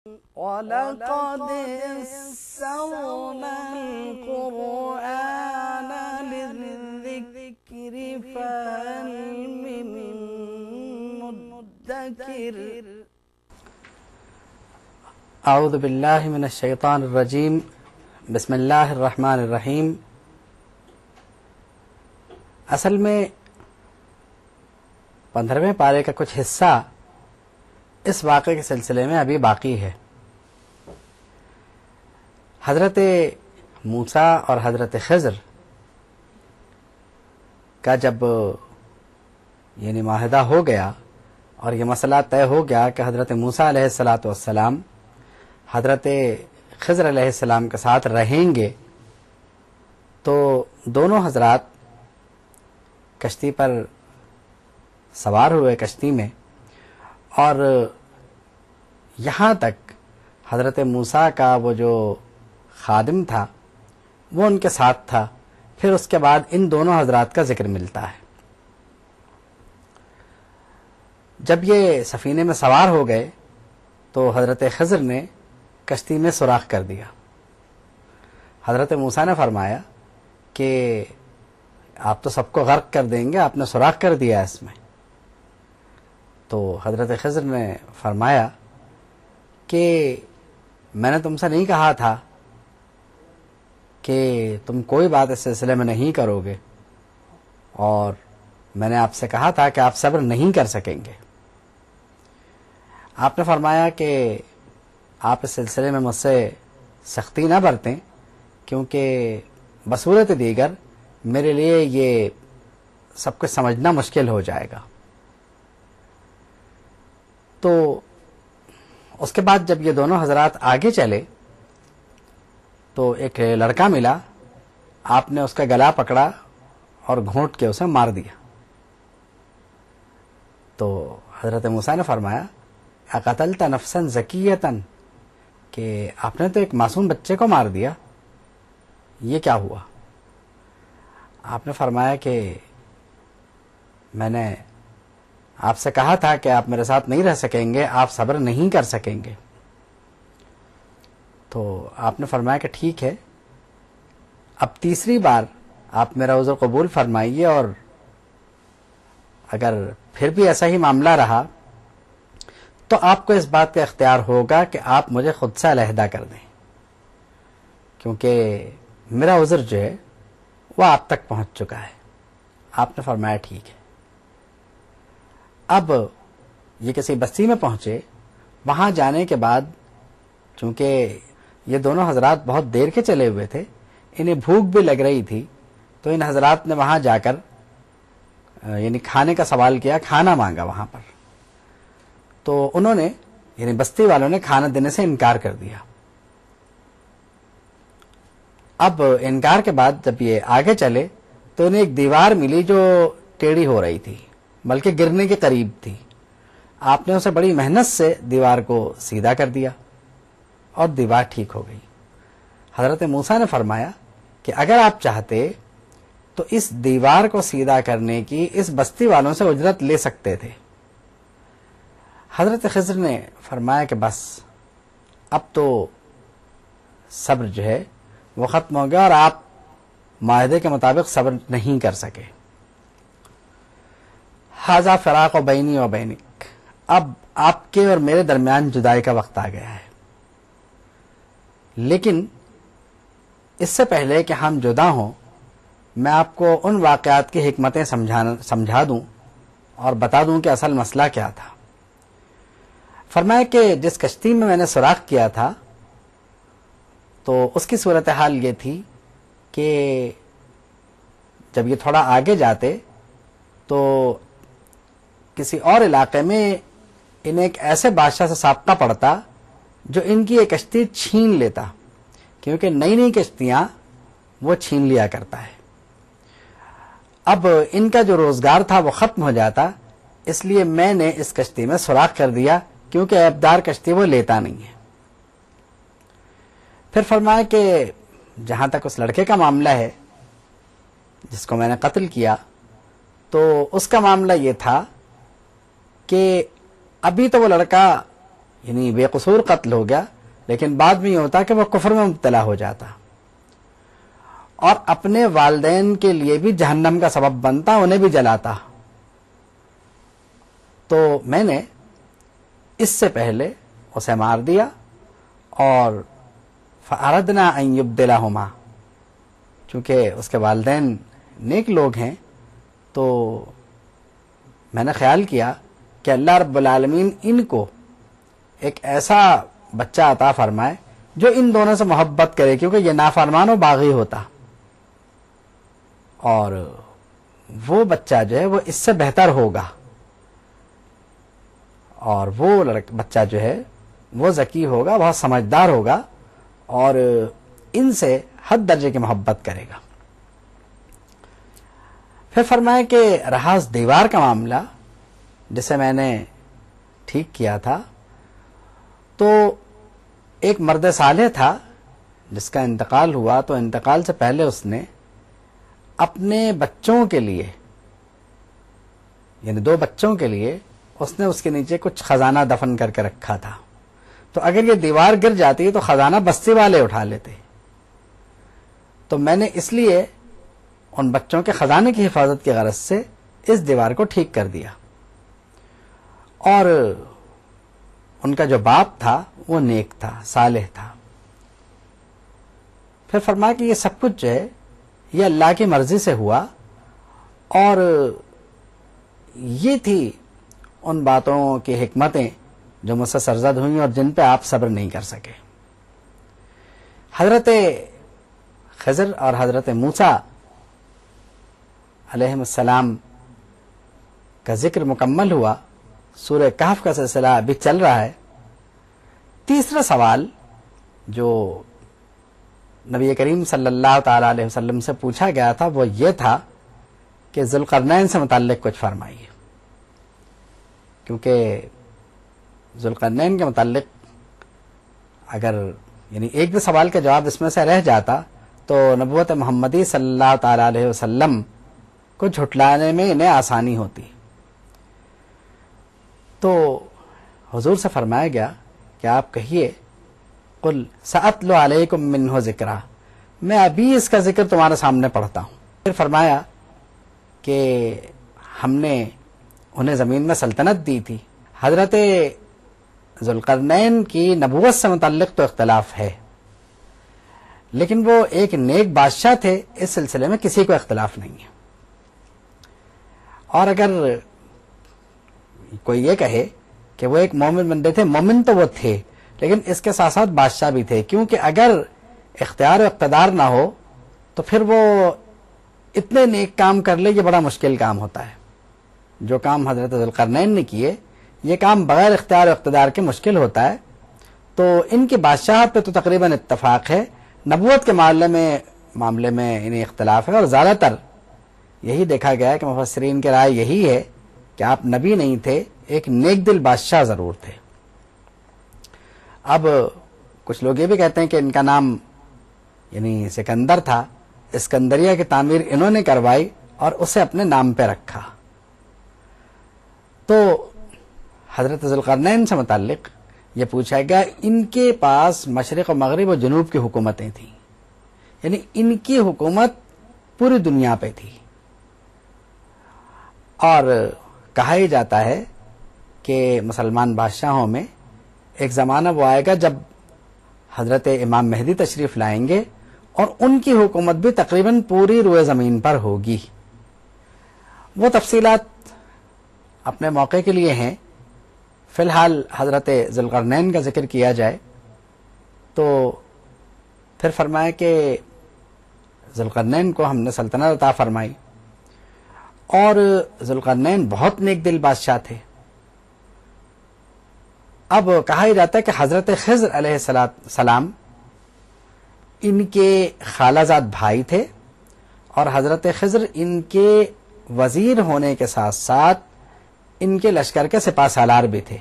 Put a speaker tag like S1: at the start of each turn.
S1: وَلَقَدْ يَسَّرْنَا الْقُرْآنَ لِلذِّكْرِ فَهَلْ مِن مُّدَّكِرٍ
S2: اعوذ باللہ من الشیطان الرجیم بسم اللہ الرحمن الرحیم۔ اصل میں 15ویں پارے کا کچھ حصہ اس واقعے کے سلسلے میں ابھی باقی ہے۔ حضرت موسیٰ اور حضرت خضر کا جب معاہدہ ہو گیا اور یہ مسئلہ طے ہو گیا کہ حضرت موسیٰ علیہ السلام حضرت خضر علیہ السلام کے ساتھ رہیں گے، تو دونوں حضرات کشتی پر سوار ہوئے کشتی میں، اور یہاں تک حضرت موسیٰ کا وہ جو خادم تھا وہ ان کے ساتھ تھا۔ پھر اس کے بعد ان دونوں حضرات کا ذکر ملتا ہے۔ جب یہ سفینے میں سوار ہو گئے تو حضرت خضر نے کشتی میں سوراخ کر دیا۔ حضرت موسیٰ نے فرمایا کہ آپ تو سب کو غرق کر دیں گے، آپ نے سوراخ کر دیا اس میں۔ تو حضرت خضر نے فرمایا کہ میں نے تم سے نہیں کہا تھا کہ تم کوئی بات اس سلسلے میں نہیں کرو گے، اور میں نے آپ سے کہا تھا کہ آپ صبر نہیں کر سکیں گے۔ آپ نے فرمایا کہ آپ اس سلسلے میں مجھ سے سختی نہ برتیں، کیونکہ بصورت دیگر میرے لیے یہ سب کچھ سمجھنا مشکل ہو جائے گا۔ تو اس کے بعد جب یہ دونوں حضرات آگے چلے تو ایک لڑکا ملا، آپ نے اس کا گلا پکڑا اور گھونٹ کے اسے مار دیا۔ تو حضرت موسیٰ نے فرمایا اقتلت نفسا زکیۃ، کہ آپ نے تو ایک معصوم بچے کو مار دیا، یہ کیا ہوا؟ آپ نے فرمایا کہ میں نے آپ سے کہا تھا کہ آپ میرے ساتھ نہیں رہ سکیں گے، آپ صبر نہیں کر سکیں گے۔ تو آپ نے فرمایا کہ ٹھیک ہے، اب تیسری بار آپ میرا عذر قبول فرمائیے، اور اگر پھر بھی ایسا ہی معاملہ رہا تو آپ کو اس بات کا اختیار ہوگا کہ آپ مجھے خود سے علیحدہ کر دیں، کیونکہ میرا عذر جو ہے وہ آپ تک پہنچ چکا ہے۔ آپ نے فرمایا ٹھیک ہے۔ اب یہ کسی بستی میں پہنچے۔ وہاں جانے کے بعد چونکہ یہ دونوں حضرات بہت دیر کے چلے ہوئے تھے، انہیں بھوک بھی لگ رہی تھی، تو ان حضرات نے وہاں جا کر کھانے کا سوال کیا، کھانا مانگا وہاں پر۔ تو انہوں نے بستی والوں نے کھانا دینے سے انکار کر دیا۔ اب انکار کے بعد جب یہ آگے چلے تو انہیں ایک دیوار ملی جو ٹیڑھی ہو رہی تھی، بلکہ گرنے کے قریب تھی۔ آپ نے اسے بڑی محنت سے دیوار کو سیدھا کر دیا اور دیوار ٹھیک ہو گئی۔ حضرت موسیٰ نے فرمایا کہ اگر آپ چاہتے تو اس دیوار کو سیدھا کرنے کی اس بستی والوں سے اجرت لے سکتے تھے۔ حضرت خضر نے فرمایا کہ بس اب تو صبر جو ہے وہ ختم ہو گیا، اور آپ معاہدے کے مطابق صبر نہیں کر سکے۔ ھذا فراق بینی و بینک، اب آپ کے اور میرے درمیان جدائی کا وقت آ گیا ہے، لیکن اس سے پہلے کہ ہم جدا ہوں میں آپ کو ان واقعات کی حکمتیں سمجھا دوں اور بتا دوں کہ اصل مسئلہ کیا تھا۔ فرمایا کہ جس کشتی میں نے سوراخ کیا تھا تو اس کی صورتحال یہ تھی کہ جب یہ تھوڑا آگے جاتے تو کسی اور علاقے میں انہیں ایک ایسے بادشاہ سے سابقہ پڑتا جو ان کی ایک کشتی چھین لیتا، کیونکہ نئی نئی کشتیاں وہ چھین لیا کرتا ہے۔ اب ان کا جو روزگار تھا وہ ختم ہو جاتا، اس لیے میں نے اس کشتی میں سوراخ کر دیا، کیونکہ عیبدار کشتی وہ لیتا نہیں ہے۔ پھر فرمایا کہ جہاں تک اس لڑکے کا معاملہ ہے جس کو میں نے قتل کیا، تو اس کا معاملہ یہ تھا کہ ابھی تو وہ لڑکا یعنی بے قصور قتل ہو گیا، لیکن بعد میں یہ ہوتا کہ وہ کفر میں مبتلا ہو جاتا اور اپنے والدین کے لیے بھی جہنم کا سبب بنتا، انہیں بھی جلاتا۔ تو میں نے اس سے پہلے اسے مار دیا، اور فَأَرَدْنَا أَن يُبْدِلَهُمَا، چونکہ اس کے والدین نیک لوگ ہیں تو میں نے خیال کیا کہ اللہ رب العالمین ان کو ایک ایسا بچہ عطا فرمائے جو ان دونوں سے محبت کرے، کیونکہ یہ نافرمان و باغی ہوتا، اور وہ بچہ جو ہے وہ اس سے بہتر ہوگا، اور وہ بچہ جو ہے وہ ذکی ہوگا، بہت سمجھدار ہوگا، اور ان سے حد درجے کی محبت کرے گا۔ پھر فرمایا کہ رہا اس دیوار کا معاملہ جسے میں نے ٹھیک کیا تھا، تو ایک مرد صالح تھا جس کا انتقال ہوا، تو انتقال سے پہلے اس نے اپنے بچوں کے لیے، یعنی 2 بچوں کے لیے، اس نے اس کے نیچے کچھ خزانہ دفن کر کے رکھا تھا، تو اگر یہ دیوار گر جاتی تو خزانہ بستی والے اٹھا لیتے، تو میں نے اس لیے ان بچوں کے خزانے کی حفاظت کی غرض سے اس دیوار کو ٹھیک کر دیا، اور ان کا جو باپ تھا وہ نیک تھا، صالح تھا۔ پھر فرمایا کہ یہ سب کچھ جو ہے یہ اللہ کی مرضی سے ہوا، اور یہ تھی ان باتوں کی حکمتیں جو مجھ سے سرزد ہوئیں اور جن پہ آپ صبر نہیں کر سکے۔ حضرت خضر اور حضرت موسیٰ علیہ السلام کا ذکر مکمل ہوا، سورہ کہف کا سلسلہ ابھی چل رہا ہے۔ تیسرا سوال جو نبی کریم صلی اللہ تعالی علیہ وسلم سے پوچھا گیا تھا وہ یہ تھا کہ ذوالقرنین سے متعلق کچھ فرمائیے، کیونکہ ذوالقرنین کے متعلق اگر یعنی ایک بھی سوال کا جواب اس میں سے رہ جاتا تو نبوت محمدی صلی اللہ تعالی علیہ وسلم کو جھٹلانے میں انہیں آسانی ہوتی۔ تو حضور سے فرمایا گیا کہ آپ کہیے قل سأتلو علیکم منہ ذکرا، میں ابھی اس کا ذکر تمہارے سامنے پڑھتا ہوں۔ پھر فرمایا کہ ہم نے انہیں زمین میں سلطنت دی تھی۔ حضرت ذوالقرنین کی نبوت سے متعلق تو اختلاف ہے، لیکن وہ ایک نیک بادشاہ تھے، اس سلسلے میں کسی کو اختلاف نہیں ہے۔ اور اگر کوئی یہ کہے کہ وہ ایک مومن بندے تھے، مومن تو وہ تھے، لیکن اس کے ساتھ ساتھ بادشاہ بھی تھے، کیونکہ اگر اختیار و اقتدار نہ ہو تو پھر وہ اتنے نیک کام کر لے، یہ بڑا مشکل کام ہوتا ہے۔ جو کام حضرت ذوالقرنین نے کیے، یہ کام بغیر اختیار و اقتدار کے مشکل ہوتا ہے۔ تو ان کی بادشاہت پہ تو تقریباً اتفاق ہے، نبوت کے معاملے میں انہیں اختلاف ہے، اور زیادہ تر یہی دیکھا گیا ہے کہ مفسرین کی رائے یہی ہے کہ آپ نبی نہیں تھے، ایک نیک دل بادشاہ ضرور تھے۔ اب کچھ لوگ یہ بھی کہتے ہیں کہ ان کا نام یعنی سکندر تھا، اسکندریہ کی تعمیر انہوں نے کروائی اور اسے اپنے نام پہ رکھا۔ تو حضرت ذوالقرنین سے متعلق یہ پوچھا گیا، ان کے پاس مشرق و مغرب و جنوب کی حکومتیں تھیں، یعنی ان کی حکومت پوری دنیا پہ تھی، اور کہا ہی جاتا ہے کہ مسلمان بادشاہوں میں ایک زمانہ وہ آئے گا جب حضرت امام مہدی تشریف لائیں گے اور ان کی حکومت بھی تقریباً پوری روئے زمین پر ہوگی۔ وہ تفصیلات اپنے موقع کے لیے ہیں، فی الحال حضرت ذوالقرنین کا ذکر کیا جائے تو پھر فرمایا کہ ذوالقرنین کو ہم نے سلطنت عطا فرمائی، اور ذوالقرنین بہت نیک دل بادشاہ تھے۔ اب کہا ہی جاتا ہے کہ حضرت خضر علیہ السلام ان کے خالہ زاد بھائی تھے، اور حضرت خضر ان کے وزیر ہونے کے ساتھ ساتھ ان کے لشکر کے سپہ سالار بھی تھے۔